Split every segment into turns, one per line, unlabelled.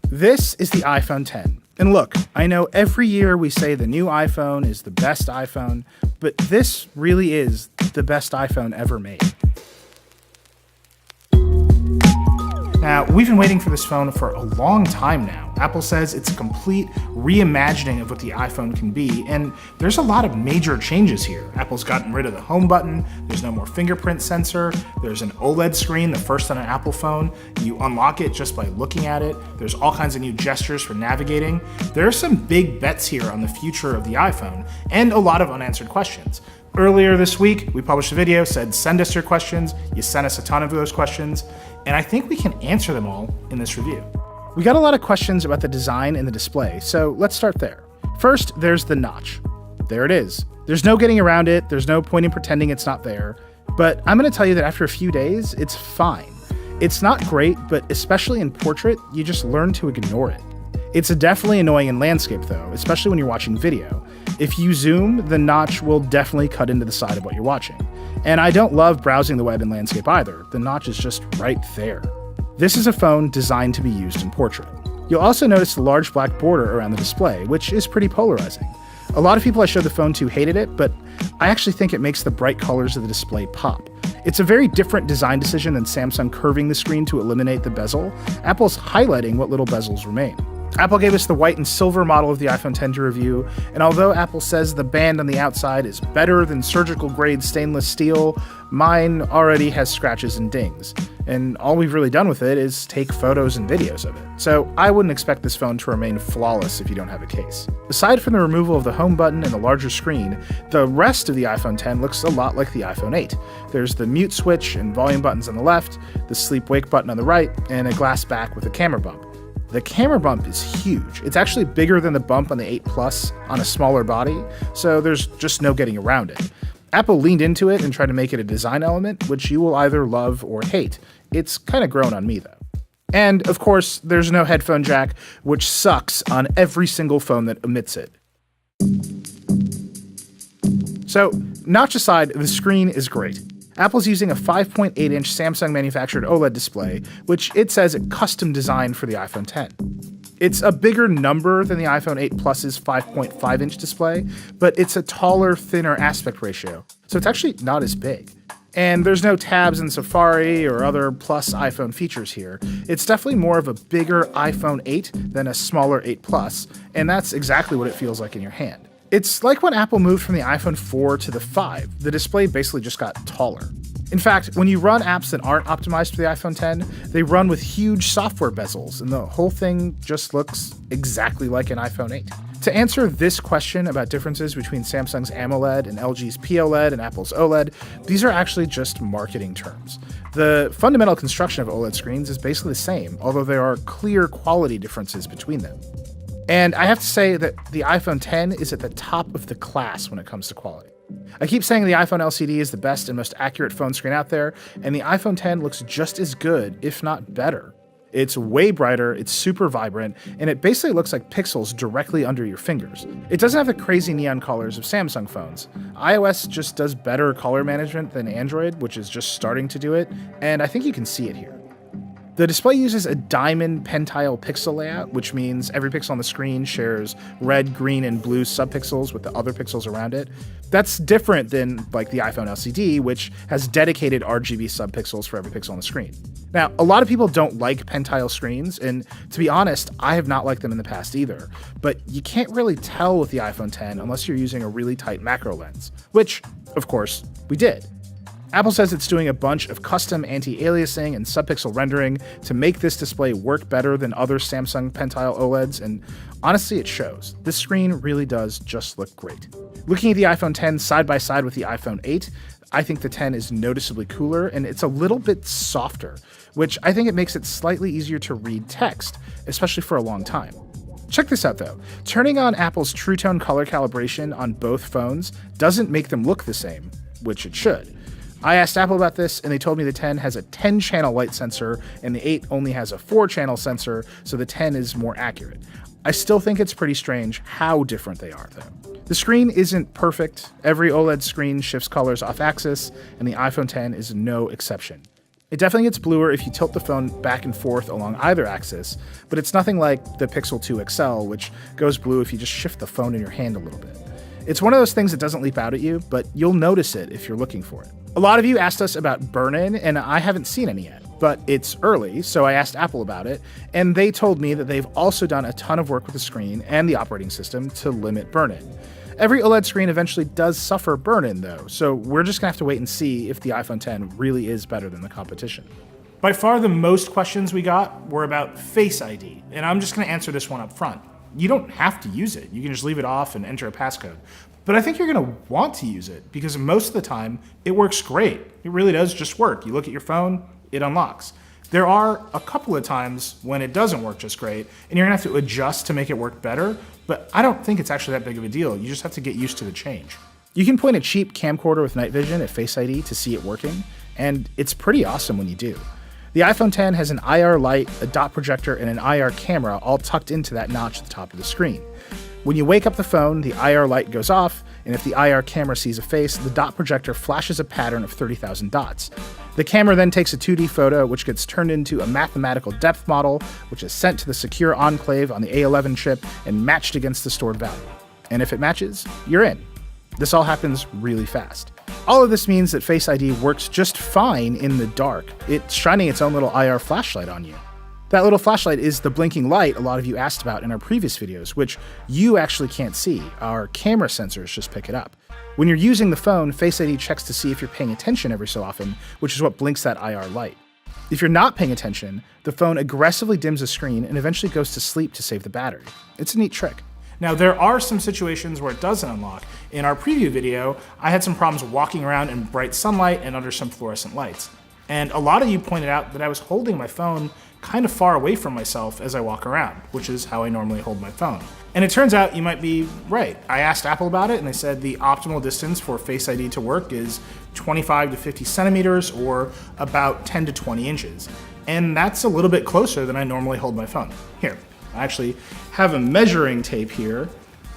This is the iPhone 10. And look, I know every year we say the new iPhone is the best iPhone, but this really is the best iPhone ever made. Now, we've been waiting for this phone for a long time now. Apple says it's a complete reimagining of what the iPhone can be, and there's a lot of major changes here. Apple's gotten rid of the home button, there's no more fingerprint sensor, there's an OLED screen, the first on an Apple phone. You unlock it just by looking at it. There's all kinds of new gestures for navigating. There are some big bets here on the future of the iPhone, and a lot of unanswered questions. Earlier this week, we published a video, said send us your questions. You sent us a ton of those questions, and I think we can answer them all in this review. We got a lot of questions about the design and the display, so let's start there. First, there's the notch. There it is. There's no getting around it, there's no point in pretending it's not there, but I'm gonna tell you that after a few days, it's fine. It's not great, but especially in portrait, you just learn to ignore it. It's definitely annoying in landscape though, especially when you're watching video. If you zoom, the notch will definitely cut into the side of what you're watching. And I don't love browsing the web in landscape either. The notch is just right there. This is a phone designed to be used in portrait. You'll also notice the large black border around the display, which is pretty polarizing. A lot of people I showed the phone to hated it, but I actually think it makes the bright colors of the display pop. It's a very different design decision than Samsung curving the screen to eliminate the bezel. Apple's highlighting what little bezels remain. Apple gave us the white and silver model of the iPhone 10 to review, and although Apple says the band on the outside is better than surgical-grade stainless steel, mine already has scratches and dings. And all we've really done with it is take photos and videos of it. So I wouldn't expect this phone to remain flawless if you don't have a case. Aside from the removal of the home button and the larger screen, the rest of the iPhone 10 looks a lot like the iPhone 8. There's the mute switch and volume buttons on the left, the sleep-wake button on the right, and a glass back with a camera bump. The camera bump is huge. It's actually bigger than the bump on the 8 Plus on a smaller body, so there's just no getting around it. Apple leaned into it and tried to make it a design element, which you will either love or hate. It's kind of grown on me though. And of course, there's no headphone jack, which sucks on every single phone that omits it. So, notch aside, the screen is great. Apple's using a 5.8-inch Samsung-manufactured OLED display, which it says it custom designed for the iPhone 10. It's a bigger number than the iPhone 8 Plus's 5.5-inch display, but it's a taller, thinner aspect ratio, so it's actually not as big. And there's no tabs in Safari or other Plus iPhone features here. It's definitely more of a bigger iPhone 8 than a smaller 8 Plus, and that's exactly what it feels like in your hand. It's like when Apple moved from the iPhone 4 to the 5. The display basically just got taller. In fact, when you run apps that aren't optimized for the iPhone 10, they run with huge software bezels, and the whole thing just looks exactly like an iPhone 8. To answer this question about differences between Samsung's AMOLED and LG's POLED and Apple's OLED, these are actually just marketing terms. The fundamental construction of OLED screens is basically the same, although there are clear quality differences between them. And I have to say that the iPhone 10 is at the top of the class when it comes to quality. I keep saying the iPhone LCD is the best and most accurate phone screen out there, and the iPhone 10 looks just as good, if not better. It's way brighter, it's super vibrant, and it basically looks like pixels directly under your fingers. It doesn't have the crazy neon colors of Samsung phones. iOS just does better color management than Android, which is just starting to do it, and I think you can see it here. The display uses a diamond pentile pixel layout, which means every pixel on the screen shares red, green, and blue subpixels with the other pixels around it. That's different than like the iPhone LCD, which has dedicated RGB subpixels for every pixel on the screen. Now, a lot of people don't like pentile screens, and to be honest, I have not liked them in the past either, but you can't really tell with the iPhone 10 unless you're using a really tight macro lens, which, of course, we did. Apple says it's doing a bunch of custom anti-aliasing and subpixel rendering to make this display work better than other Samsung Pentile OLEDs, and honestly, it shows. This screen really does just look great. Looking at the iPhone 10 side by side with the iPhone 8, I think the 10 is noticeably cooler and it's a little bit softer, which I think it makes it slightly easier to read text, especially for a long time. Check this out though. Turning on Apple's True Tone color calibration on both phones doesn't make them look the same, which it should. I asked Apple about this, and they told me the 10 has a 10-channel light sensor, and the 8 only has a 4-channel sensor, so the 10 is more accurate. I still think it's pretty strange how different they are, though. The screen isn't perfect. Every OLED screen shifts colors off-axis, and the iPhone 10 is no exception. It definitely gets bluer if you tilt the phone back and forth along either axis, but it's nothing like the Pixel 2 XL, which goes blue if you just shift the phone in your hand a little bit. It's one of those things that doesn't leap out at you, but you'll notice it if you're looking for it. A lot of you asked us about burn-in, and I haven't seen any yet, but it's early, so I asked Apple about it, and they told me that they've also done a ton of work with the screen and the operating system to limit burn-in. Every OLED screen eventually does suffer burn-in though, so we're just gonna have to wait and see if the iPhone X really is better than the competition. By far the most questions we got were about Face ID, and I'm just gonna answer this one up front. You don't have to use it, you can just leave it off and enter a passcode. But I think you're gonna want to use it because most of the time it works great. It really does just work. You look at your phone, it unlocks. There are a couple of times when it doesn't work just great, and you're gonna have to adjust to make it work better, but I don't think it's actually that big of a deal. You just have to get used to the change. You can point a cheap camcorder with night vision at Face ID to see it working, and it's pretty awesome when you do. The iPhone X has an IR light, a dot projector, and an IR camera all tucked into that notch at the top of the screen. When you wake up the phone, the IR light goes off, and if the IR camera sees a face, the dot projector flashes a pattern of 30,000 dots. The camera then takes a 2D photo, which gets turned into a mathematical depth model, which is sent to the secure enclave on the A11 chip and matched against the stored value. And if it matches, you're in. This all happens really fast. All of this means that Face ID works just fine in the dark. It's shining its own little IR flashlight on you. That little flashlight is the blinking light a lot of you asked about in our previous videos, which you actually can't see. Our camera sensors just pick it up. When you're using the phone, Face ID checks to see if you're paying attention every so often, which is what blinks that IR light. If you're not paying attention, the phone aggressively dims the screen and eventually goes to sleep to save the battery. It's a neat trick. Now, there are some situations where it doesn't unlock. In our preview video, I had some problems walking around in bright sunlight and under some fluorescent lights. And a lot of you pointed out that I was holding my phone kind of far away from myself as I walk around, which is how I normally hold my phone. And it turns out you might be right. I asked Apple about it and they said the optimal distance for Face ID to work is 25 to 50 centimeters or about 10 to 20 inches. And that's a little bit closer than I normally hold my phone. Here, I actually have a measuring tape here,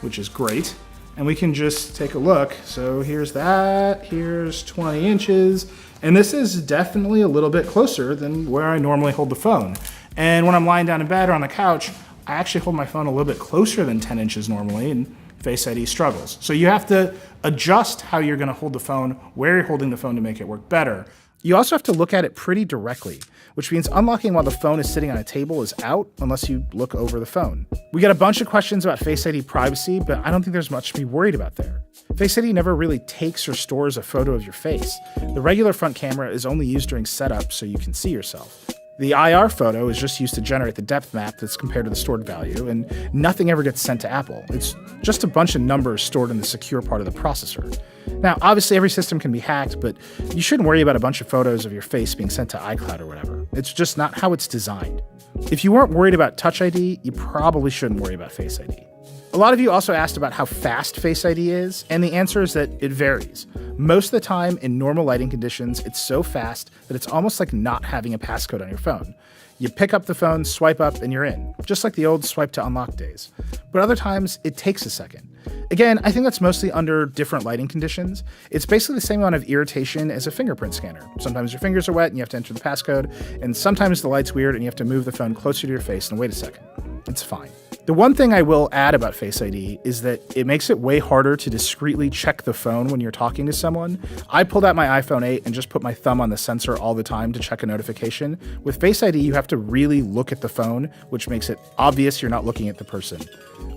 which is great. And we can just take a look. So here's that, here's 20 inches. And this is definitely a little bit closer than where I normally hold the phone. And when I'm lying down in bed or on the couch, I actually hold my phone a little bit closer than 10 inches normally, and Face ID struggles. So you have to adjust how you're gonna hold the phone, where you're holding the phone to make it work better. You also have to look at it pretty directly, which means unlocking while the phone is sitting on a table is out unless you look over the phone. We got a bunch of questions about Face ID privacy, but I don't think there's much to be worried about there. Face ID never really takes or stores a photo of your face. The regular front camera is only used during setup so you can see yourself. The IR photo is just used to generate the depth map that's compared to the stored value, and nothing ever gets sent to Apple. It's just a bunch of numbers stored in the secure part of the processor. Now, obviously every system can be hacked, but you shouldn't worry about a bunch of photos of your face being sent to iCloud or whatever. It's just not how it's designed. If you weren't worried about Touch ID, you probably shouldn't worry about Face ID. A lot of you also asked about how fast Face ID is, and the answer is that it varies. Most of the time, in normal lighting conditions, it's so fast that it's almost like not having a passcode on your phone. You pick up the phone, swipe up, and you're in, just like the old swipe to unlock days. But other times, it takes a second. Again, I think that's mostly under different lighting conditions. It's basically the same amount of irritation as a fingerprint scanner. Sometimes your fingers are wet and you have to enter the passcode, and sometimes the light's weird and you have to move the phone closer to your face and wait a second. It's fine. The one thing I will add about Face ID is that it makes it way harder to discreetly check the phone when you're talking to someone. I pulled out my iPhone 8 and just put my thumb on the sensor all the time to check a notification. With Face ID, you have to really look at the phone, which makes it obvious you're not looking at the person.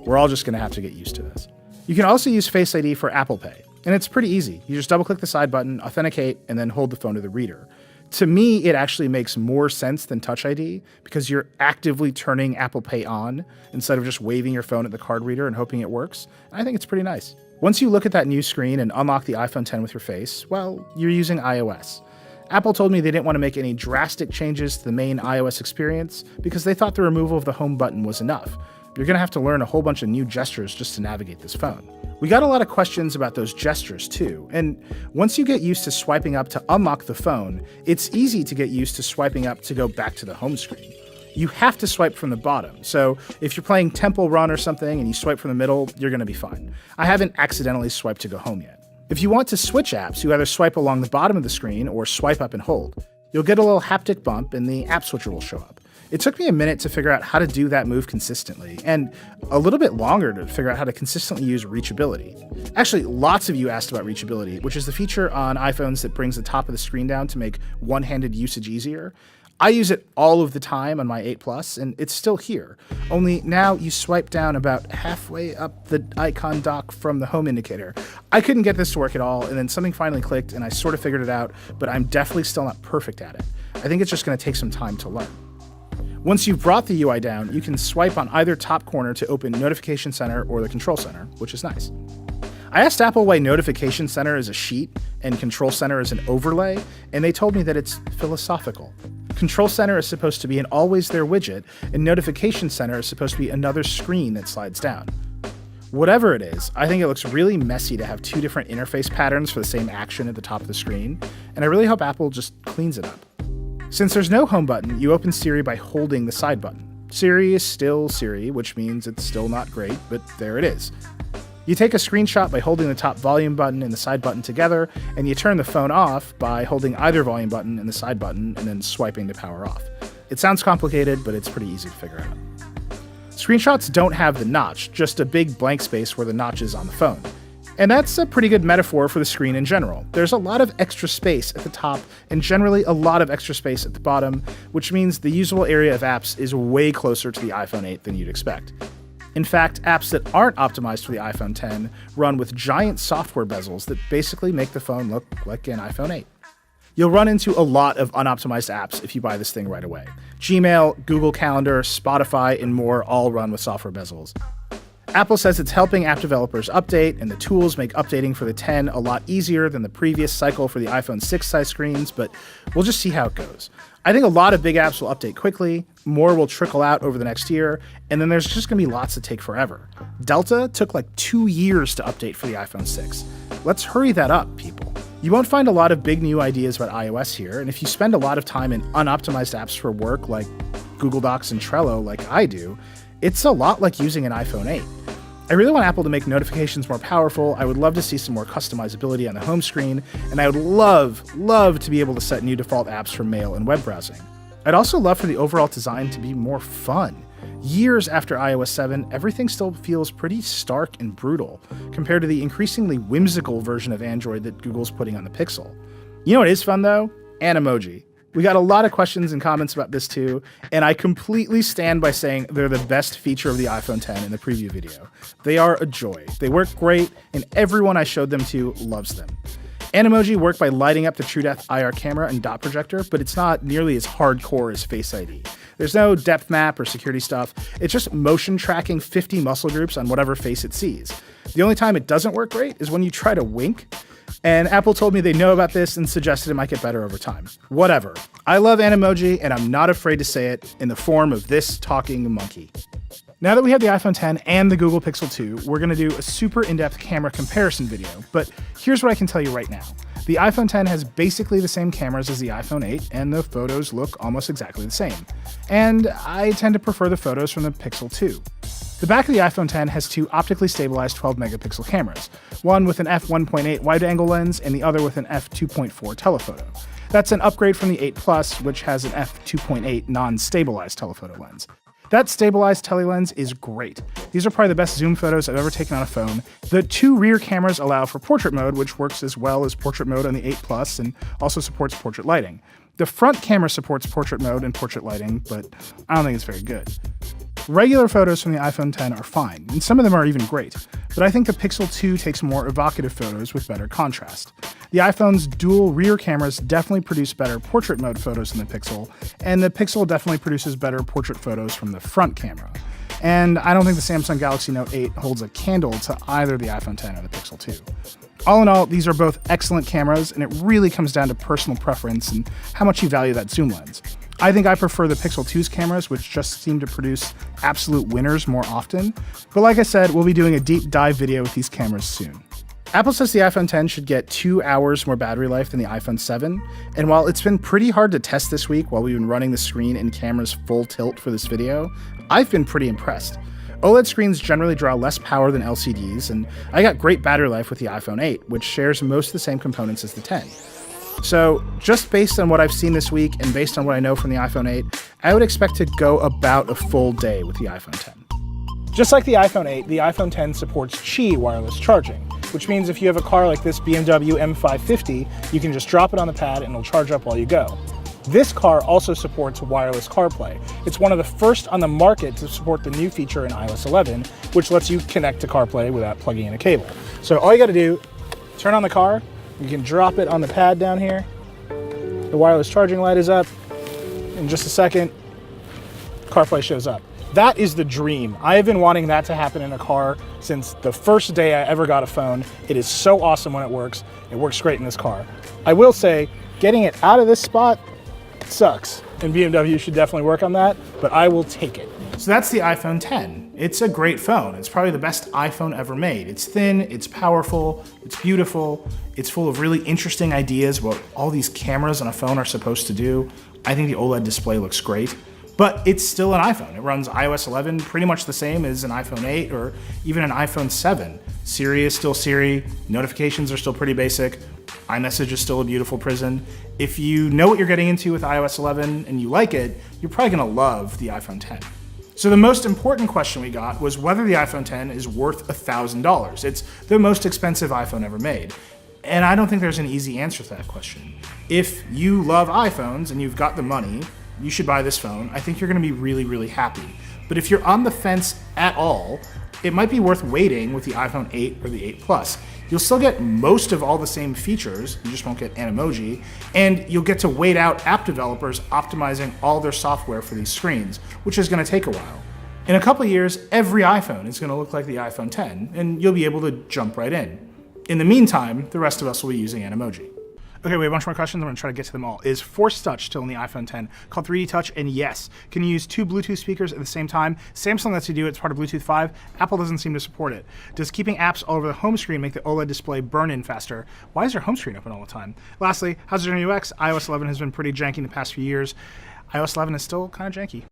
We're all just going to have to get used to this. You can also use Face ID for Apple Pay, and it's pretty easy. You just double-click the side button, authenticate, and then hold the phone to the reader. To me, it actually makes more sense than Touch ID because you're actively turning Apple Pay on instead of just waving your phone at the card reader and hoping it works. And I think it's pretty nice. Once you look at that new screen and unlock the iPhone X with your face, well, you're using iOS. Apple told me they didn't want to make any drastic changes to the main iOS experience because they thought the removal of the home button was enough. You're going to have to learn a whole bunch of new gestures just to navigate this phone. We got a lot of questions about those gestures too, and once you get used to swiping up to unlock the phone, it's easy to get used to swiping up to go back to the home screen. You have to swipe from the bottom, so if you're playing Temple Run or something and you swipe from the middle, you're going to be fine. I haven't accidentally swiped to go home yet. If you want to switch apps, you either swipe along the bottom of the screen or swipe up and hold. You'll get a little haptic bump and the app switcher will show up. It took me a minute to figure out how to do that move consistently, and a little bit longer to figure out how to consistently use reachability. Actually, lots of you asked about reachability, which is the feature on iPhones that brings the top of the screen down to make one-handed usage easier. I use it all of the time on my 8 Plus, and it's still here. Only now you swipe down about halfway up the icon dock from the home indicator. I couldn't get this to work at all, and then something finally clicked, and I sort of figured it out, but I'm definitely still not perfect at it. I think it's just going to take some time to learn. Once you've brought the UI down, you can swipe on either top corner to open Notification Center or the Control Center, which is nice. I asked Apple why Notification Center is a sheet and Control Center is an overlay, and they told me that it's philosophical. Control Center is supposed to be an always there widget, and Notification Center is supposed to be another screen that slides down. Whatever it is, I think it looks really messy to have two different interface patterns for the same action at the top of the screen, and I really hope Apple just cleans it up. Since there's no home button, you open Siri by holding the side button. Siri is still Siri, which means it's still not great, but there it is. You take a screenshot by holding the top volume button and the side button together, and you turn the phone off by holding either volume button and the side button and then swiping to power off. It sounds complicated, but it's pretty easy to figure out. Screenshots don't have the notch, just a big blank space where the notch is on the phone. And that's a pretty good metaphor for the screen in general. There's a lot of extra space at the top and generally a lot of extra space at the bottom, which means the usable area of apps is way closer to the iPhone 8 than you'd expect. In fact, apps that aren't optimized for the iPhone X run with giant software bezels that basically make the phone look like an iPhone 8. You'll run into a lot of unoptimized apps if you buy this thing right away. Gmail, Google Calendar, Spotify, and more all run with software bezels. Apple says it's helping app developers update, and the tools make updating for the 10 a lot easier than the previous cycle for the iPhone 6 size screens, but we'll just see how it goes. I think a lot of big apps will update quickly, more will trickle out over the next year, and then there's just going to be lots that take forever. Delta took like 2 years to update for the iPhone 6. Let's hurry that up, people. You won't find a lot of big new ideas about iOS here, and if you spend a lot of time in unoptimized apps for work like Google Docs and Trello like I do, it's a lot like using an iPhone 8. I really want Apple to make notifications more powerful. I would love to see some more customizability on the home screen, and I would love to be able to set new default apps for mail and web browsing. I'd also love for the overall design to be more fun. Years after iOS 7, everything still feels pretty stark and brutal compared to the increasingly whimsical version of Android that Google's putting on the Pixel. You know what is fun though? Animoji. We got a lot of questions and comments about this too, and I completely stand by saying they're the best feature of the iPhone X in the preview video. They are a joy. They work great, and everyone I showed them to loves them. Animoji work by lighting up the TrueDepth IR camera and dot projector, but it's not nearly as hardcore as Face ID. There's no depth map or security stuff. It's just motion tracking 50 muscle groups on whatever face it sees. The only time it doesn't work great is when you try to wink. And Apple told me they know about this and suggested it might get better over time. Whatever. I love Animoji, and I'm not afraid to say it in the form of this talking monkey. Now that we have the iPhone X and the Google Pixel 2, we're going to do a super in-depth camera comparison video, but here's what I can tell you right now. The iPhone X has basically the same cameras as the iPhone 8, and the photos look almost exactly the same. And I tend to prefer the photos from the Pixel 2. The back of the iPhone X has two optically stabilized 12-megapixel cameras, one with an f1.8 wide-angle lens and the other with an f2.4 telephoto. That's an upgrade from the 8 Plus, which has an f2.8 non-stabilized telephoto lens. That stabilized telelens is great. These are probably the best zoom photos I've ever taken on a phone. The two rear cameras allow for portrait mode, which works as well as portrait mode on the 8 Plus and also supports portrait lighting. The front camera supports portrait mode and portrait lighting, but I don't think it's very good. Regular photos from the iPhone X are fine, and some of them are even great, but I think the Pixel 2 takes more evocative photos with better contrast. The iPhone's dual rear cameras definitely produce better portrait mode photos than the Pixel, and the Pixel definitely produces better portrait photos from the front camera. And I don't think the Samsung Galaxy Note 8 holds a candle to either the iPhone X or the Pixel 2. All in all, these are both excellent cameras, and it really comes down to personal preference and how much you value that zoom lens. I think I prefer the Pixel 2's cameras, which just seem to produce absolute winners more often. But like I said, we'll be doing a deep dive video with these cameras soon. Apple says the iPhone X should get 2 hours more battery life than the iPhone 7, and while it's been pretty hard to test this week while we've been running the screen and cameras full tilt for this video, I've been pretty impressed. OLED screens generally draw less power than LCDs, and I got great battery life with the iPhone 8, which shares most of the same components as the 10. So just based on what I've seen this week and based on what I know from the iPhone 8, I would expect to go about a full day with the iPhone 10. Just like the iPhone 8, the iPhone 10 supports Qi wireless charging, which means if you have a car like this BMW M550, you can just drop it on the pad and it'll charge up while you go. This car also supports wireless CarPlay. It's one of the first on the market to support the new feature in iOS 11, which lets you connect to CarPlay without plugging in a cable. So all you gotta do, turn on the car, you can drop it on the pad down here. The wireless charging light is up. In just a second, CarPlay shows up. That is the dream. I have been wanting that to happen in a car since the first day I ever got a phone. It is so awesome when it works. It works great in this car. I will say, getting it out of this spot sucks, and BMW should definitely work on that, but I will take it. So that's the iPhone 10. It's a great phone. It's probably the best iPhone ever made. It's thin, it's powerful, it's beautiful, it's full of really interesting ideas what all these cameras on a phone are supposed to do. I think the OLED display looks great, but it's still an iPhone. It runs iOS 11 pretty much the same as an iPhone 8 or even an iPhone 7. Siri is still Siri, notifications are still pretty basic, iMessage is still a beautiful prison. If you know what you're getting into with iOS 11 and you like it, you're probably gonna love the iPhone 10. So the most important question we got was whether the iPhone 10 is worth $1,000. It's the most expensive iPhone ever made. And I don't think there's an easy answer to that question. If you love iPhones and you've got the money, you should buy this phone. I think you're gonna be really, really happy. But if you're on the fence at all, it might be worth waiting with the iPhone 8 or the 8 Plus. You'll still get most of all the same features, you just won't get Animoji, and you'll get to wait out app developers optimizing all their software for these screens, which is gonna take a while. In a couple of years, every iPhone is gonna look like the iPhone 10, and you'll be able to jump right in. In the meantime, the rest of us will be using Animoji. Okay, we have a bunch more questions. I'm gonna try to get to them all. Is Force Touch still in the iPhone 10 called 3D Touch? And yes. Can you use two Bluetooth speakers at the same time? Samsung lets you do it. It's part of Bluetooth 5. Apple doesn't seem to support it. Does keeping apps all over the home screen make the OLED display burn in faster? Why is your home screen open all the time? Lastly, how's your new UX? iOS 11 has been pretty janky in the past few years. iOS 11 is still kind of janky.